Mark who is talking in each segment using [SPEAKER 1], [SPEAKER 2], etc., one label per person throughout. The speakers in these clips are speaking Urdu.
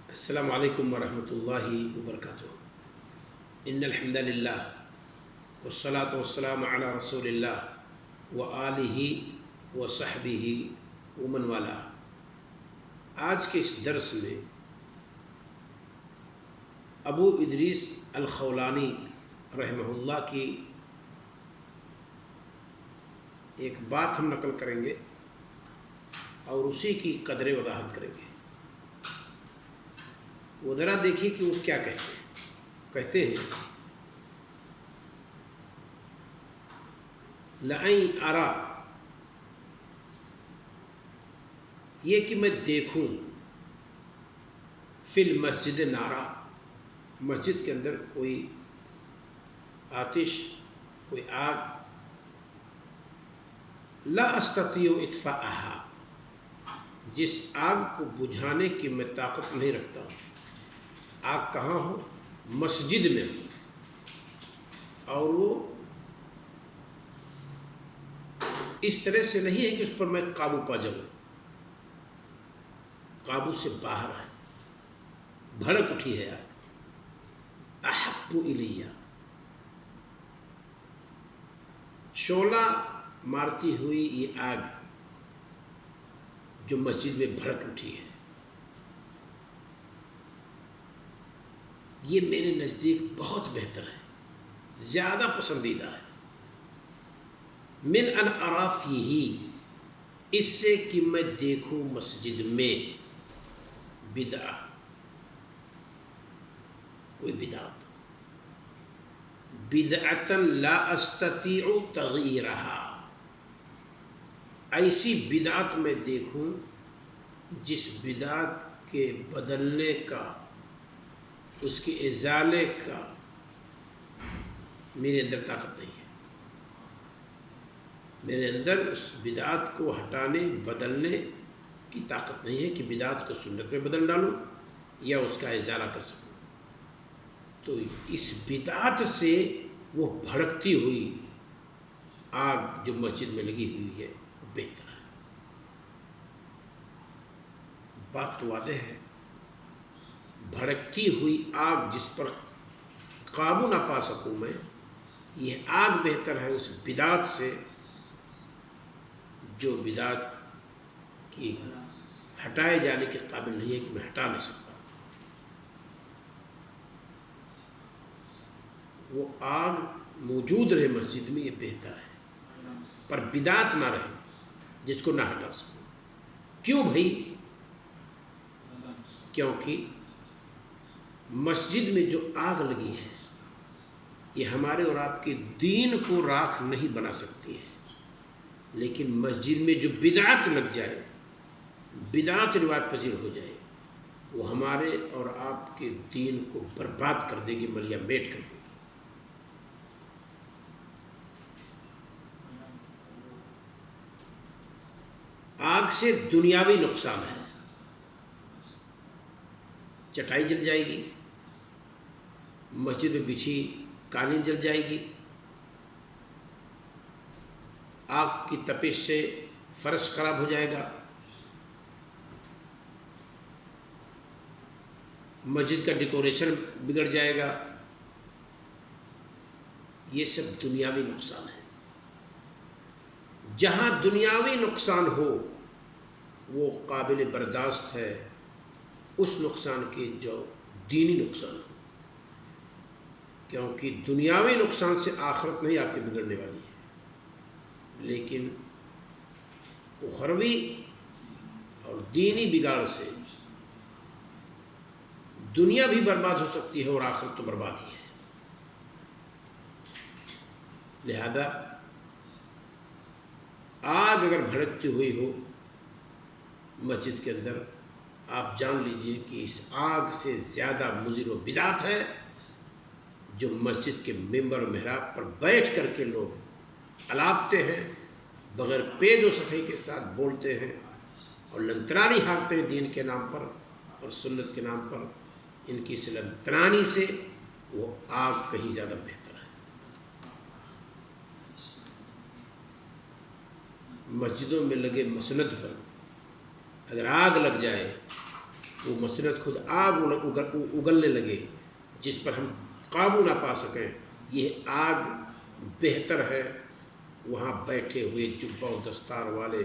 [SPEAKER 1] السلام علیکم ورحمۃ اللہ وبرکاتہ۔ ان الحمد للہ والصلاة والسلام علی رسول اللہ وآلہ وصحبہ ومن والا۔ آج کے اس درس میں ابو ادریس الخولانی رحمہ اللہ کی ایک بات ہم نقل کریں گے اور اسی کی قدر وضاحت کریں گے۔ وہ ذرا دیکھیے کہ وہ کیا کہتے ہیں لَأَنْ أَرَى، یہ کہ میں دیکھوں فی المسجد نارا، مسجد کے اندر کوئی آتش، کوئی آگ، لا استطیع اطفاءها، جس آگ کو بجھانے کی میں طاقت نہیں رکھتا ہوں۔ آگ کہاں ہو؟ مسجد میں ہو، اور وہ اس طرح سے نہیں ہے کہ اس پر میں قابو پا جاؤں، قابو سے باہر ہے، بھڑک اٹھی ہے آگ۔ احب الیہ، شعلہ مارتی ہوئی یہ آگ جو مسجد میں بھڑک اٹھی ہے، یہ میرے نزدیک بہت بہتر ہے، زیادہ پسندیدہ ہے۔ من ان ارا فیہ، اس سے کہ میں دیکھوں مسجد میں بدعہ، کوئی بدعت، بدعتا لا استطیع تغییرہا، ایسی بدعت میں دیکھوں جس بدعت کے بدلنے کا، اس کے ازالے کا میرے اندر طاقت نہیں ہے، میرے اندر اس بدعت کو ہٹانے بدلنے کی طاقت نہیں ہے کہ بدعت کو سنت میں بدل ڈالوں یا اس کا ازالہ کر سکوں۔ تو اس بدعت سے وہ بھڑکتی ہوئی آگ جو مسجد میں لگی ہوئی ہے وہ بہتر ہے۔ بات تو واضح ہے، بھڑکتی ہوئی آگ جس پر قابو نہ پا سکوں میں، یہ آگ بہتر ہے اس بدعت سے جو بدعت کی ہٹائے جانے کے قابل نہیں ہے کہ میں ہٹا نہیں سکتا۔ وہ آگ موجود رہے مسجد میں، یہ بہتر ہے، پر بدعت نہ رہے جس کو نہ ہٹا سکوں۔ کیوں بھائی؟ کیونکہ مسجد میں جو آگ لگی ہے یہ ہمارے اور آپ کے دین کو راکھ نہیں بنا سکتی ہے، لیکن مسجد میں جو بدعت لگ جائے، بدعت روایت پذیر ہو جائے، وہ ہمارے اور آپ کے دین کو برباد کر دے گی، ملیا میٹ کر دے گی۔ آگ سے دنیاوی نقصان ہے، چٹائی جل جائے گی، مسجد میں بچھی قالین جل جائے گی، آگ کی تپش سے فرش خراب ہو جائے گا، مسجد کا ڈیکوریشن بگڑ جائے گا، یہ سب دنیاوی نقصان ہے۔ جہاں دنیاوی نقصان ہو وہ قابل برداشت ہے اس نقصان کے جو دینی نقصان ہو، کیونکہ دنیاوی نقصان سے آخرت نہیں آپ کی بگڑنے والی ہے، لیکن اخروی اور دینی بگاڑ سے دنیا بھی برباد ہو سکتی ہے اور آخرت تو برباد ہی ہے۔ لہذا آگ اگر بھڑکتی ہوئی ہو مسجد کے اندر، آپ جان لیجئے کہ اس آگ سے زیادہ مضر و بدعت ہے جو مسجد کے ممبر و محراب پر بیٹھ کر کے لوگ الاپتے ہیں، بغیر پید و صفحے کے ساتھ بولتے ہیں اور لنترانی ہانکتے ہیں دین کے نام پر اور سنت کے نام پر۔ ان کی اس لنترانی سے وہ آگ کہیں زیادہ بہتر ہے۔ مسجدوں میں لگے مسند پر اگر آگ لگ جائے وہ مسلط خود آگ اگلنے لگے جس پر ہم قابو نہ پا سکیں، یہ آگ بہتر ہے وہاں بیٹھے ہوئے جبہ و دستار والے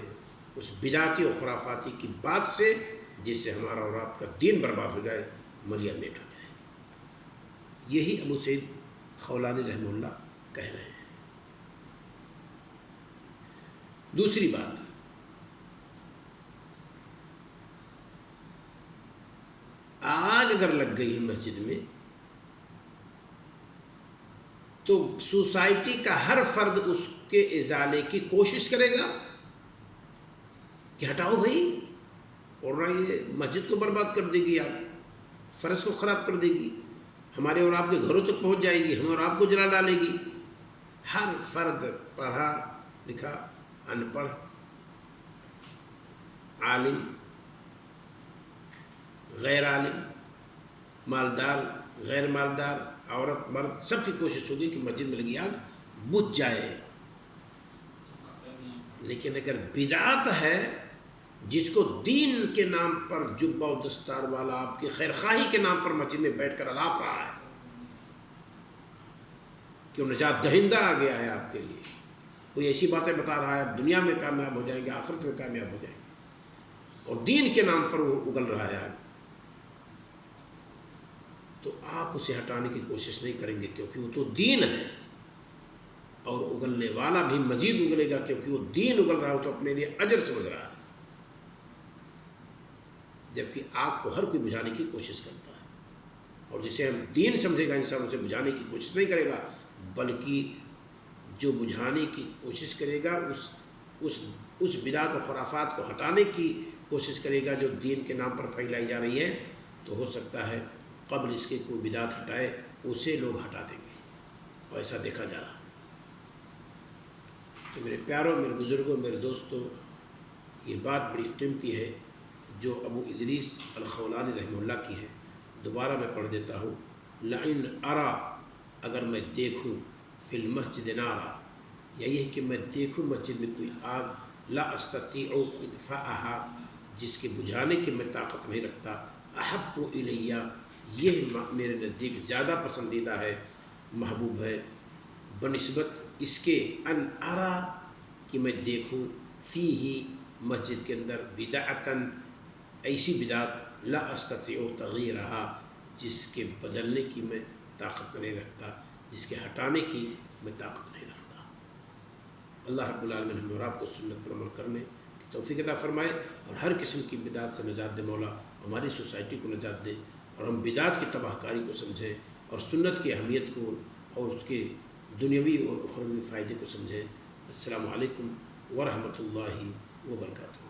[SPEAKER 1] اس بدعتی و خرافاتی کی بات سے جس سے ہمارا اور آپ کا دین برباد ہو جائے، ملیا میٹ ہو جائے۔ یہی ابو سعید خولانی رحمہ اللہ کہہ رہے ہیں۔ دوسری بات، آگ اگر لگ گئی مسجد میں تو سوسائٹی کا ہر فرد اس کے ازالے کی کوشش کرے گا کہ ہٹاؤ بھائی، اور نہ یہ مسجد کو برباد کر دے گی، آگ فرض کو خراب کر دے گی، ہمارے اور آپ کے گھروں تک پہنچ جائے گی، ہم اور آپ کو جلا ڈالے گی۔ ہر فرد، پڑھا لکھا، ان پڑھ، عالم، غیر عالم، مالدار، غیر مالدار، عورت، مرد، سب کی کوشش ہوگی کہ مسجد میں لگی آگ بجھ جائے۔ لیکن اگر بدعت ہے جس کو دین کے نام پر جبہ و دستار والا آپ کی خیر خواہی کے نام پر مسجد میں بیٹھ کر الاپ رہا ہے کہ وہ نجات دہندہ آ گیا ہے آپ کے لیے، کوئی ایسی باتیں بتا رہا ہے آپ دنیا میں کامیاب ہو جائیں گے، آخرت میں کامیاب ہو جائیں گے، اور دین کے نام پر وہ اگل رہا ہے آگے، تو آپ اسے ہٹانے کی کوشش نہیں کریں گے کیونکہ وہ تو دین ہے، اور اگلنے والا بھی مزید اگلے گا کیونکہ وہ دین اگل رہا ہو تو اپنے لیے اجر سمجھ رہا ہے، جبکہ آگ کو ہر کوئی بجھانے کی کوشش کرتا ہے، اور جسے ہم دین سمجھے گا انسان اسے بجھانے کی کوشش نہیں کرے گا، بلکہ جو بجھانے کی کوشش کرے گا اس بدعت و خرافات کو ہٹانے کی کوشش کرے گا جو دین کے نام پر پھیلائی جا رہی ہے، تو ہو سکتا ہے قبل اس کے کوئی بدعت ہٹائے اسے لوگ ہٹا دیں گے، اور ایسا دیکھا جا رہا ہے۔ تو میرے پیاروں، میرے بزرگوں، میرے دوستوں، یہ بات بڑی قیمتی ہے جو ابو ادریس الخولانی رحمہ اللہ کی ہے۔ دوبارہ میں پڑھ دیتا ہوں، لئن ارا، اگر میں دیکھوں، فی المسجد نارا، یا یہ کہ میں دیکھوں مسجد میں کوئی آگ، لا استطیع اطفاءها، جس کے بجھانے کی میں طاقت نہیں رکھتا، احب الیہ، یہ میرے نزدیک زیادہ پسندیدہ ہے، محبوب ہے، بنسبت اس کے ان ارا، کہ میں دیکھوں، فیہ، مسجد کے اندر، بدعتاً، ایسی بدعت، لا استطیع تغییرہا، جس کے بدلنے کی میں طاقت نہیں رکھتا، جس کے ہٹانے کی میں طاقت نہیں رکھتا۔ اللہ رب العالمین ہمیں اور آپ کو سنت پر عمل کرنے کی توفیق عطا فرمائے، اور ہر قسم کی بدعت سے نجات دے مولا، ہماری سوسائٹی کو نجات دے، اور ہم بدعت کی تباہ کاری کو سمجھیں، اور سنت کی اہمیت کو اور اس کے دنیاوی اور اخروی فائدے کو سمجھیں۔ السلام علیکم ورحمۃ اللہ وبرکاتہ۔